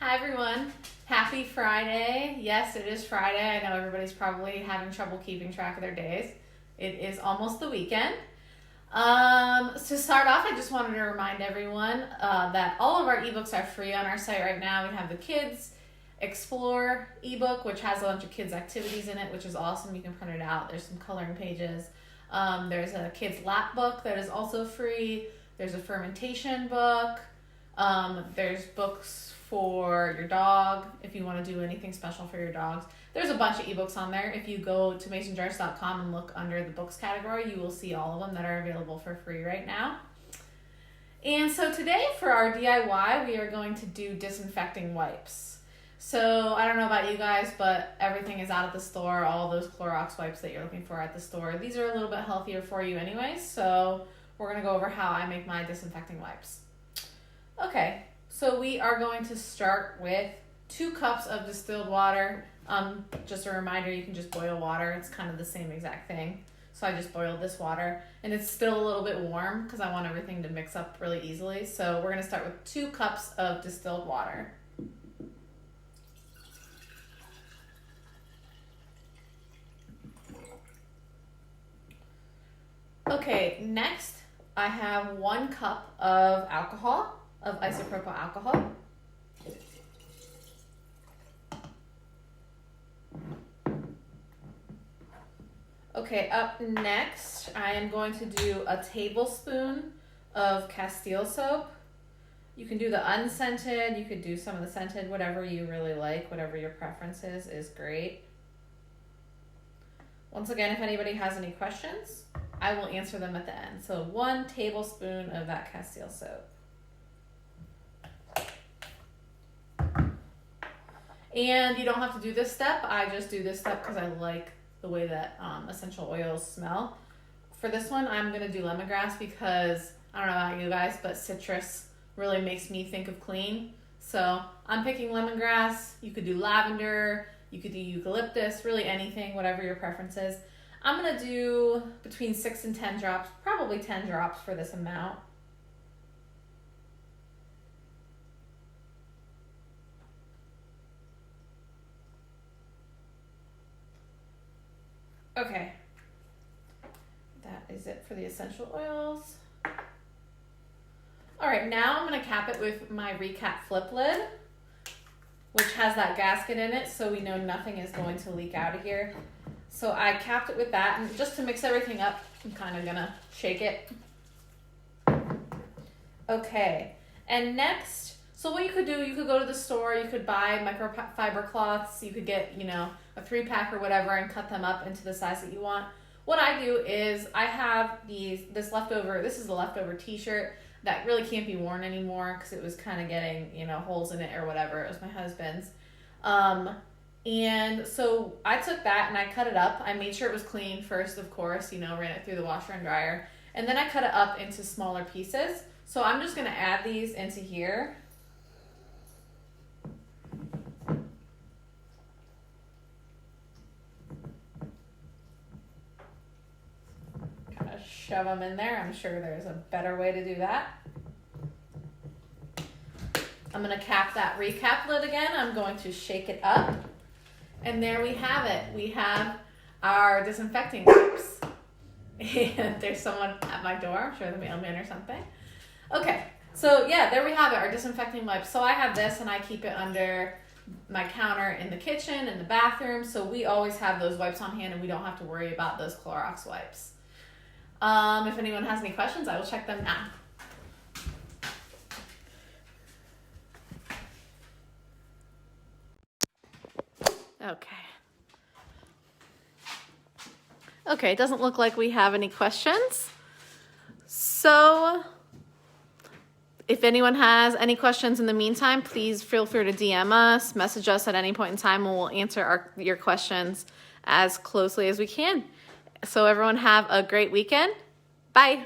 Hi everyone, happy Friday. Yes, it is Friday. I know everybody's probably having trouble keeping track of their days. It is almost the weekend. To start off, I just wanted to remind everyone that all of our ebooks are free on our site right now. We have the Kids Explore ebook, which has a bunch of kids activities in it, which is awesome. You can print it out. There's some coloring pages. There's a kids lap book that is also free. There's a fermentation book. There's books for your dog if you want to do anything special for your dogs. There's a bunch of ebooks on there. If you go to masonjars.com and look under the books category, you will see all of them that are available for free right now. And so today for our DIY, we are going to do disinfecting wipes. So I don't know about you guys, but everything is out at the store. All those Clorox wipes that you're looking for at the store. These are a little bit healthier for you anyways. So we're going to go over how I make my disinfecting wipes. Okay, so we are going to start with 2 cups of distilled water. Just a reminder, you can just boil water. It's kind of the same exact thing. So I just boiled this water, and it's still a little bit warm because I want everything to mix up really easily. So we're going to start with 2 cups of distilled water. Okay, next I have 1 cup of alcohol, of isopropyl alcohol. Okay, up next, I am going to do a tablespoon of castille soap. You can do the unscented, you could do some of the scented, whatever you really like, whatever your preference is great. Once again, if anybody has any questions, I will answer them at the end. So 1 tablespoon of that castille soap. And you don't have to do this step. I just do this step because I like the way that essential oils smell. For this one, I'm going to do lemongrass because, I don't know about you guys, but citrus really makes me think of clean. So I'm picking lemongrass. You could do lavender. You could do eucalyptus, really anything, whatever your preference is. I'm going to do between 6 and 10 drops, probably 10 drops for this amount. Okay, that is it for the essential oils. All right, now I'm going to cap it with my recap flip lid, which has that gasket in it, so we know nothing is going to leak out of here. So I capped it with that, and just to mix everything up, I'm kind of gonna shake it. Okay, and next, so what you could do, you could go to the store, you could buy microfiber cloths, you could get, a 3-pack or whatever and cut them up into the size that you want. What I do is I have this is the leftover t-shirt that really can't be worn anymore because it was kind of getting, holes in it or whatever. It was my husband's. And so I took that and I cut it up. I made sure it was clean first, of course, ran it through the washer and dryer. And then I cut it up into smaller pieces. So I'm just going to add these into here. Kind of shove them in there. I'm sure there's a better way to do that. I'm going to cap that recap lid again. I'm going to shake it up. And there we have it. We have our disinfecting wipes. And there's someone at my door. I'm sure the mailman or something. Okay, so yeah, there we have it, our disinfecting wipes. So I have this and I keep it under my counter in the kitchen, in the bathroom. So we always have those wipes on hand and we don't have to worry about those Clorox wipes. If anyone has any questions, I will check them now. Okay, it doesn't look like we have any questions. So if anyone has any questions in the meantime, please feel free to DM us, message us at any point in time, and we'll answer your questions as closely as we can. So everyone have a great weekend. Bye.